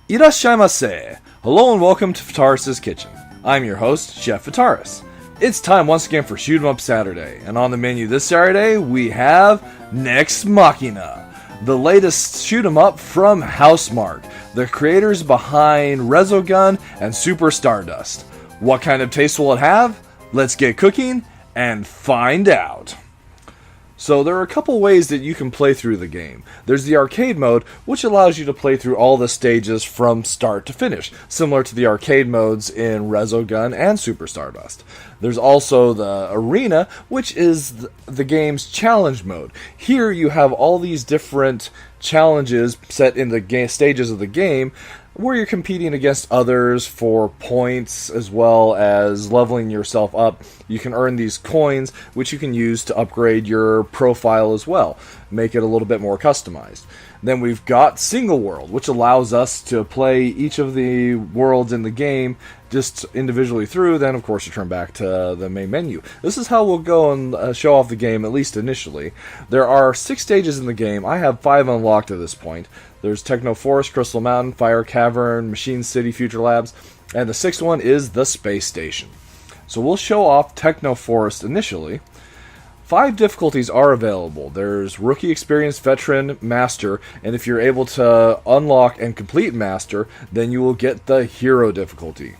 Irashaimase! Hello and welcome to Fituarus Kitchen. I'm your host, Chef Fitaurus. It's time once again for Shoot 'em Up Saturday, and on the menu this Saturday we have Nex Machina, the latest shoot 'em up from Housemarque, the creators behind Resogun and Super Stardust. What kind of taste will it have? Let's get cooking and find out. So there are a couple ways that you can play through the game. There's the arcade mode, which allows you to play through all the stages from start to finish, similar to the arcade modes in Resogun and Super Stardust. There's also the arena, which is the game's challenge mode. Here you have all these different challenges set in the stages of the game, where you're competing against others for points as well as leveling yourself up. You can earn these coins, which you can use to upgrade your profile as well, make it a little bit more customized. Then we've got Single World, which allows us to play each of the worlds in the game just individually through, then of course return back to the main menu. This is how we'll go and show off the game, at least initially. There are 6 stages in the game. I have 5 unlocked at this point. There's Techno Forest, Crystal Mountain, Fire Cavern, Machine City, Future Labs, and the 6th one is the Space Station. So we'll show off Techno Forest initially. 5 difficulties are available. There's Rookie, Experienced, Veteran, Master, and if you're able to unlock and complete Master, then you will get the Hero difficulty.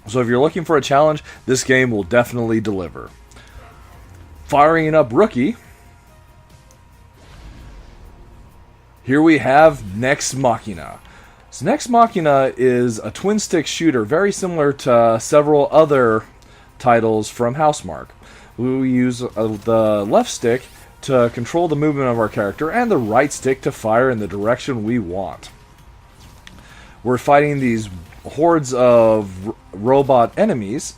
So if you're looking for a challenge, this game will definitely deliver. Firing up Rookie, here we have Nex Machina. So Nex Machina is a twin-stick shooter, very similar to several other titles from Housemarque. We use the left stick to control the movement of our character, and the right stick to fire in the direction we want. We're fighting these hordes of robot enemies.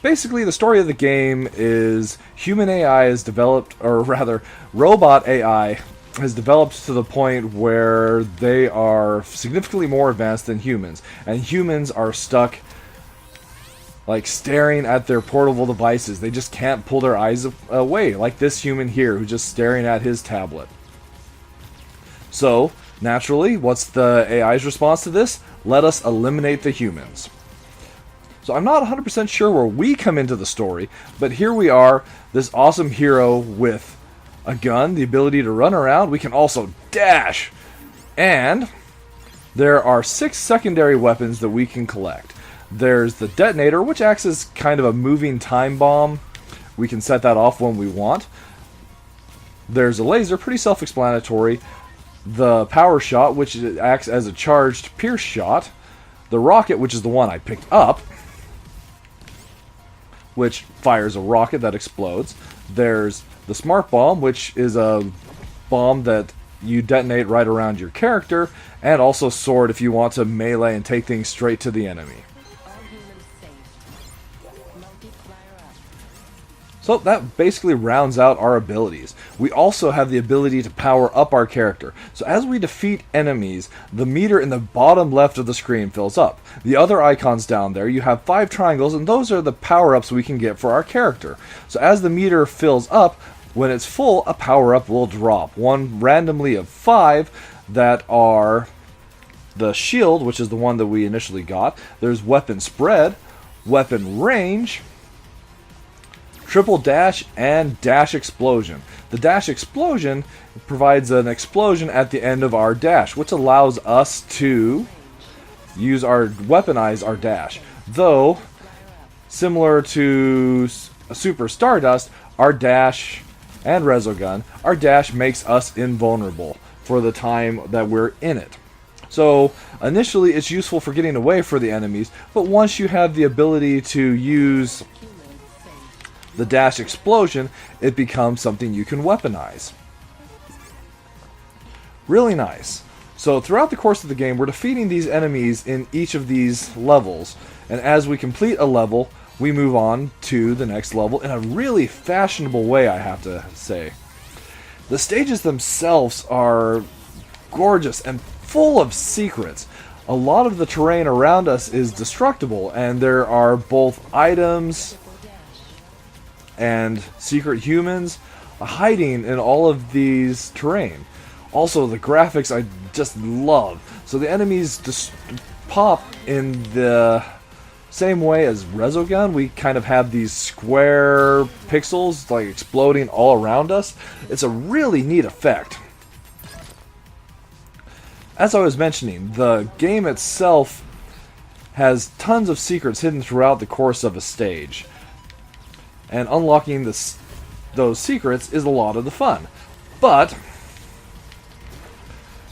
Basically, the story of the game is human AI is developed, or rather, robot AI has developed to the point where they are significantly more advanced than humans, and humans are stuck like staring at their portable devices. They just can't pull their eyes away, like this human here who's just staring at his tablet. So, naturally, what's the AI's response to this? Let us eliminate the humans. So I'm not 100% sure where we come into the story, but here we are, this awesome hero with a gun, the ability to run around. We can also dash, and there are 6 secondary weapons that we can collect. There's the detonator, which acts as kind of a moving time bomb. We can set that off when we want. There's a laser, pretty self-explanatory. The power shot, which acts as a charged pierce shot. The rocket, which is the one I picked up, which fires a rocket that explodes. There's the smart bomb, which is a bomb that you detonate right around your character, and also sword if you want to melee and take things straight to the enemy. So that basically rounds out our abilities. We also have the ability to power up our character. So as we defeat enemies, the meter in the bottom left of the screen fills up. The other icons down there, you have 5 triangles, and those are the power-ups we can get for our character. So as the meter fills up, when it's full, a power-up will drop. One randomly of 5 that are the shield, which is the one that we initially got. There's weapon spread, weapon range, triple dash, and dash explosion. The dash explosion provides an explosion at the end of our dash, which allows us to weaponize our dash. Though, similar to Super Stardust, our dash and Resogun, our dash makes us invulnerable for the time that we're in it. So, initially it's useful for getting away from the enemies, but once you have the ability to use the dash explosion, it becomes something you can weaponize. Really nice. So throughout the course of the game, we're defeating these enemies in each of these levels, and as we complete a level, we move on to the next level in a really fashionable way, I have to say. The stages themselves are gorgeous and full of secrets. A lot of the terrain around us is destructible, and there are both items and secret humans hiding in all of these terrain. Also, the graphics I just love. So the enemies just pop in the same way as Resogun. We kind of have these square pixels like exploding all around us. It's a really neat effect. As I was mentioning, the game itself has tons of secrets hidden throughout the course of a stage. And unlocking those secrets is a lot of the fun. But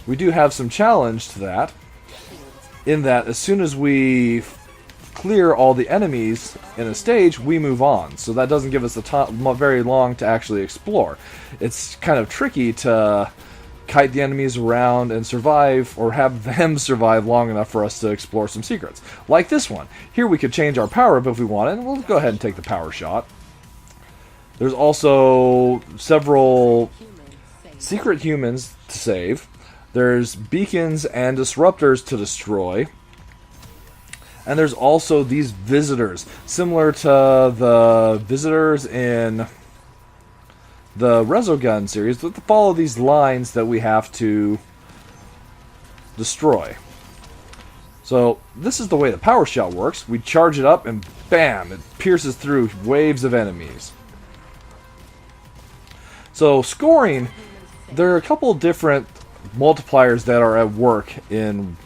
we do have some challenge to that, in that as soon as we clear all the enemies in a stage, we move on. So that doesn't give us very long to actually explore. It's kind of tricky to kite the enemies around and survive, or have them survive long enough for us to explore some secrets. Like this one. Here we could change our power up if we wanted, and we'll go ahead and take the power shot. There's also several secret humans to save. There's beacons and disruptors to destroy. And there's also these visitors, similar to the visitors in the Resogun series, that follow these lines that we have to destroy. So this is the way the power shot works. We charge it up and bam, it pierces through waves of enemies. So scoring, there are a couple different multipliers that are at work in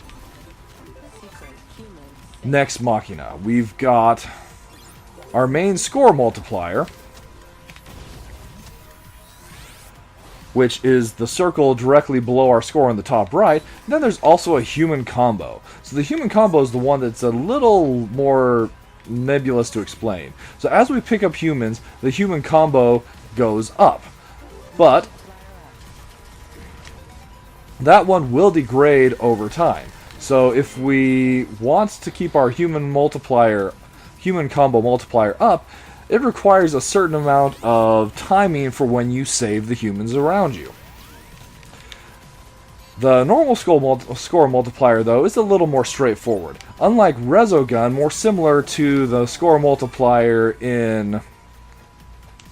Nex Machina. We've got our main score multiplier, which is the circle directly below our score on the top right. And then there's also a human combo. So the human combo is the one that's a little more nebulous to explain. So as we pick up humans, the human combo goes up. But that one will degrade over time. So if we want to keep our human combo multiplier up, it requires a certain amount of timing for when you save the humans around you. The normal score multiplier, though, is a little more straightforward. Unlike Resogun, more similar to the score multiplier in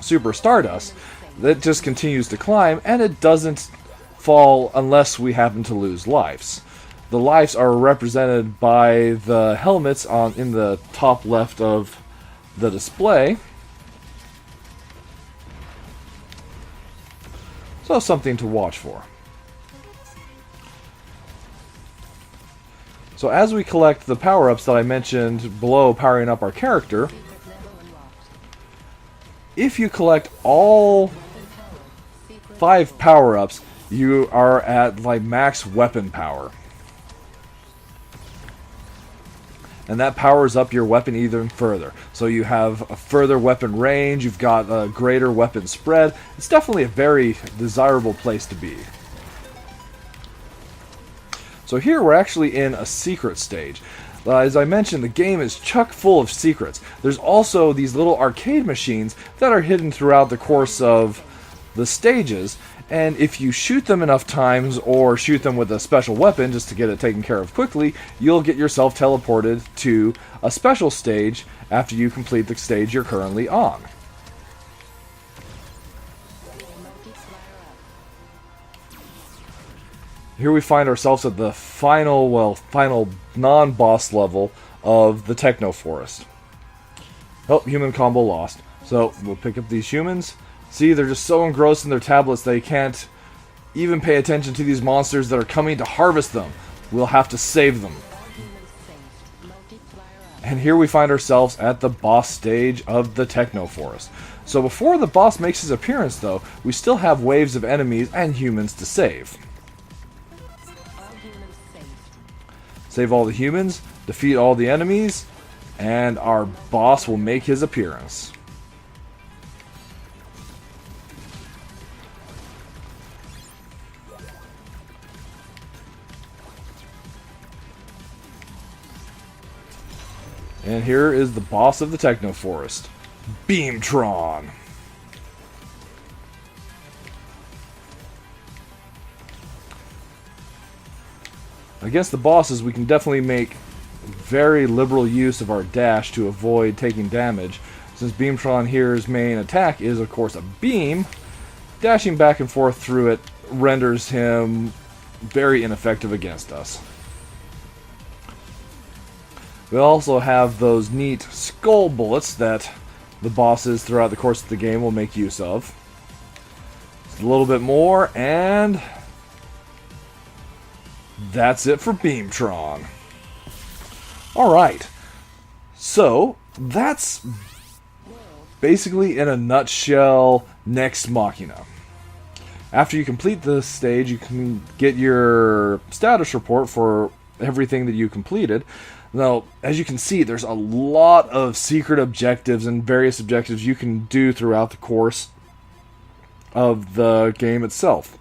Super Stardust, it just continues to climb, and it doesn't fall unless we happen to lose lives. The lives are represented by the helmets in the top left of the display. So something to watch for. So as we collect the power-ups that I mentioned below powering up our character, if you collect all 5 power-ups, you are at like max weapon power. And that powers up your weapon even further. So you have a further weapon range, you've got a greater weapon spread. It's definitely a very desirable place to be. So here we're actually in a secret stage. As I mentioned, the game is chock full of secrets. There's also these little arcade machines that are hidden throughout the course of the stages. And if you shoot them enough times, or shoot them with a special weapon just to get it taken care of quickly, you'll get yourself teleported to a special stage after you complete the stage you're currently on. Here we find ourselves at the final non-boss level of the Techno Forest. Oh, human combo lost. So we'll pick up these humans. See, they're just so engrossed in their tablets they can't even pay attention to these monsters that are coming to harvest them. We'll have to save them. And here we find ourselves at the boss stage of the Techno Forest. So before the boss makes his appearance, though, we still have waves of enemies and humans to save. Save all the humans, defeat all the enemies, and our boss will make his appearance. And here is the boss of the Techno Forest, Beamtron. Against the bosses, we can definitely make very liberal use of our dash to avoid taking damage. Since Beamtron here's main attack is, of course, a beam, dashing back and forth through it renders him very ineffective against us. We also have those neat skull bullets that the bosses throughout the course of the game will make use of. Just a little bit more, and that's it for Beamtron. Alright, so that's basically, in a nutshell, Nex Machina. After you complete this stage, you can get your status report for everything that you completed. Now, as you can see, there's a lot of secret objectives and various objectives you can do throughout the course of the game itself.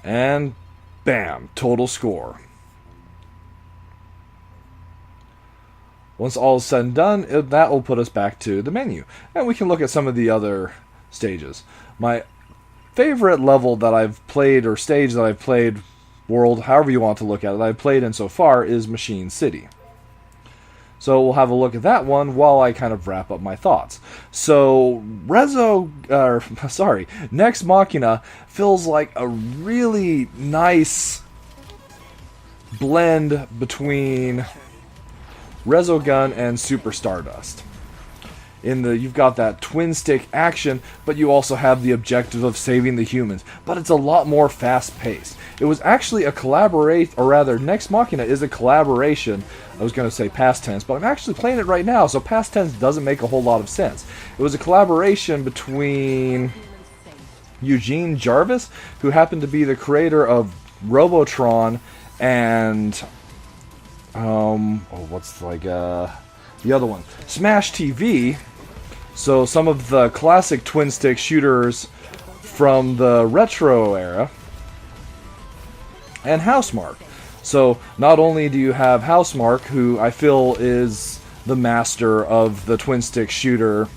And bam, total score. Once all is said and done, that will put us back to the menu. And we can look at some of the other stages. My favorite level that I've played, or stage that I've played, world, however you want to look at it, that I've played in so far, is Machine City. So we'll have a look at that one while I kind of wrap up my thoughts. So Nex Machina feels like a really nice blend between Resogun and Super Stardust. You've got that twin stick action, but you also have the objective of saving the humans. But it's a lot more fast paced. It was actually a collaborate, or rather, Nex Machina is a collaboration. I was going to say past tense, but I'm actually playing it right now, so past tense doesn't make a whole lot of sense. It was a collaboration between Eugene Jarvis, who happened to be the creator of Robotron, and the other one, Smash TV. So some of the classic twin stick shooters from the retro era, and Housemarque. So not only do you have Housemarque, who I feel is the master of the twin stick shooter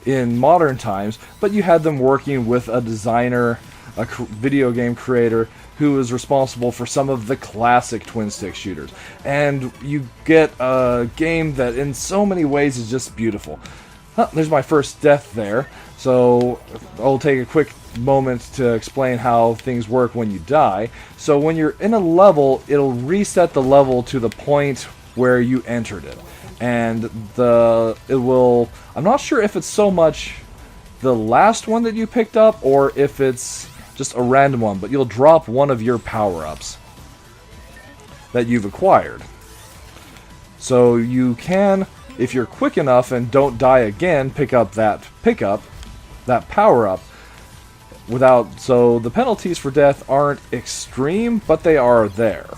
in modern times, but you had them working with a designer, a video game creator, who is responsible for some of the classic twin stick shooters. And you get a game that in so many ways is just beautiful. There's my first death there, so I'll take a quick moment to explain how things work when you die. So when you're in a level, it'll reset the level to the point where you entered it. And I'm not sure if it's so much the last one that you picked up, or if it's just a random one, but you'll drop one of your power-ups that you've acquired. So you can, if you're quick enough and don't die again, pick up that power-up so the penalties for death aren't extreme, but they are there.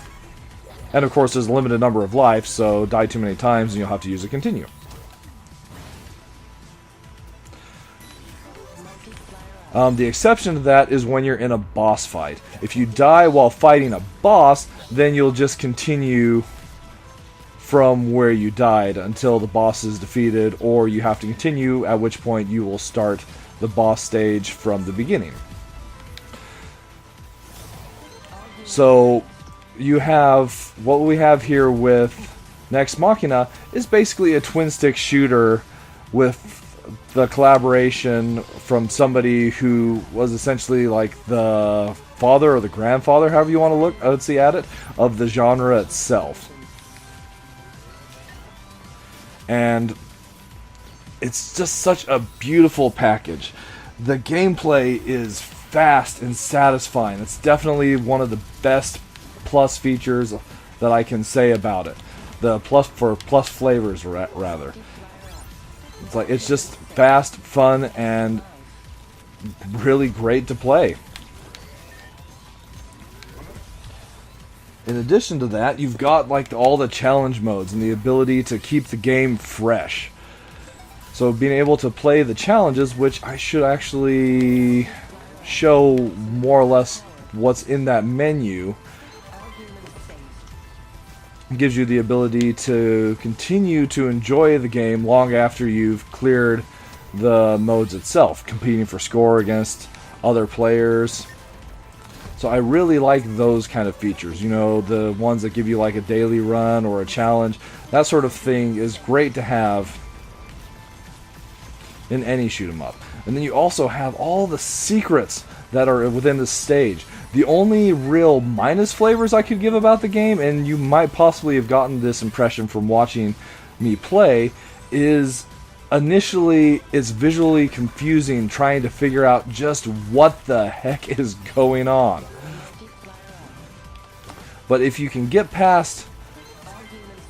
And of course there's a limited number of lives, so die too many times and you'll have to use a continue. The exception to that is when you're in a boss fight. If you die while fighting a boss, then you'll just continue from where you died until the boss is defeated, or you have to continue, at which point you will start the boss stage from the beginning. So you have what we have here with Nex Machina is basically a twin stick shooter with the collaboration from somebody who was essentially like the father or the grandfather, however you want to look see at it, of the genre itself. And it's just such a beautiful package. The gameplay is fast and satisfying. It's definitely one of the best plus features that I can say about it. The plus flavors, rather. It's just fast, fun, and really great to play. In addition to that, you've got all the challenge modes and the ability to keep the game fresh. So being able to play the challenges, which I should actually show more or less what's in that menu, gives you the ability to continue to enjoy the game long after you've cleared the modes itself, competing for score against other players. So I really like those kind of features, the ones that give you a daily run or a challenge. That sort of thing is great to have in any shoot 'em up. And then you also have all the secrets that are within the stage. The only real minus flavors I could give about the game, and you might possibly have gotten this impression from watching me play, is initially it's visually confusing trying to figure out just what the heck is going on. But if you can get past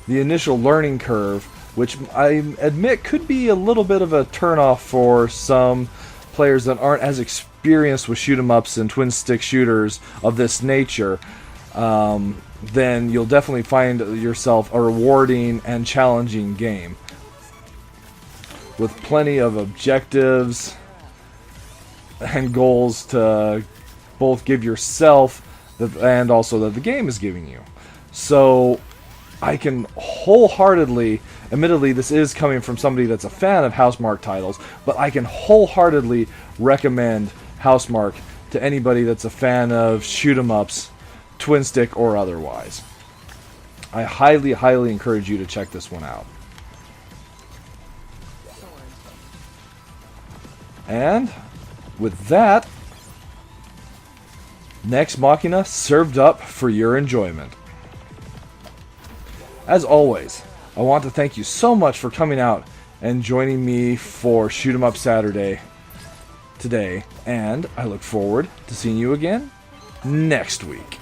the initial learning curve, which I admit could be a little bit of a turnoff for some players that aren't as experienced with shoot-'em-ups and twin-stick shooters of this nature, then you'll definitely find yourself a rewarding and challenging game with plenty of objectives and goals to both give yourself and also that the game is giving you. So I can wholeheartedly, admittedly this is coming from somebody that's a fan of Housemarque titles, but I can wholeheartedly recommend Housemarque to anybody that's a fan of shoot-'em-ups, twin stick or otherwise. I highly, highly encourage you to check this one out. And with that, Nex Machina served up for your enjoyment. As always, I want to thank you so much for coming out and joining me for Shoot 'em Up Saturday today, and I look forward to seeing you again next week.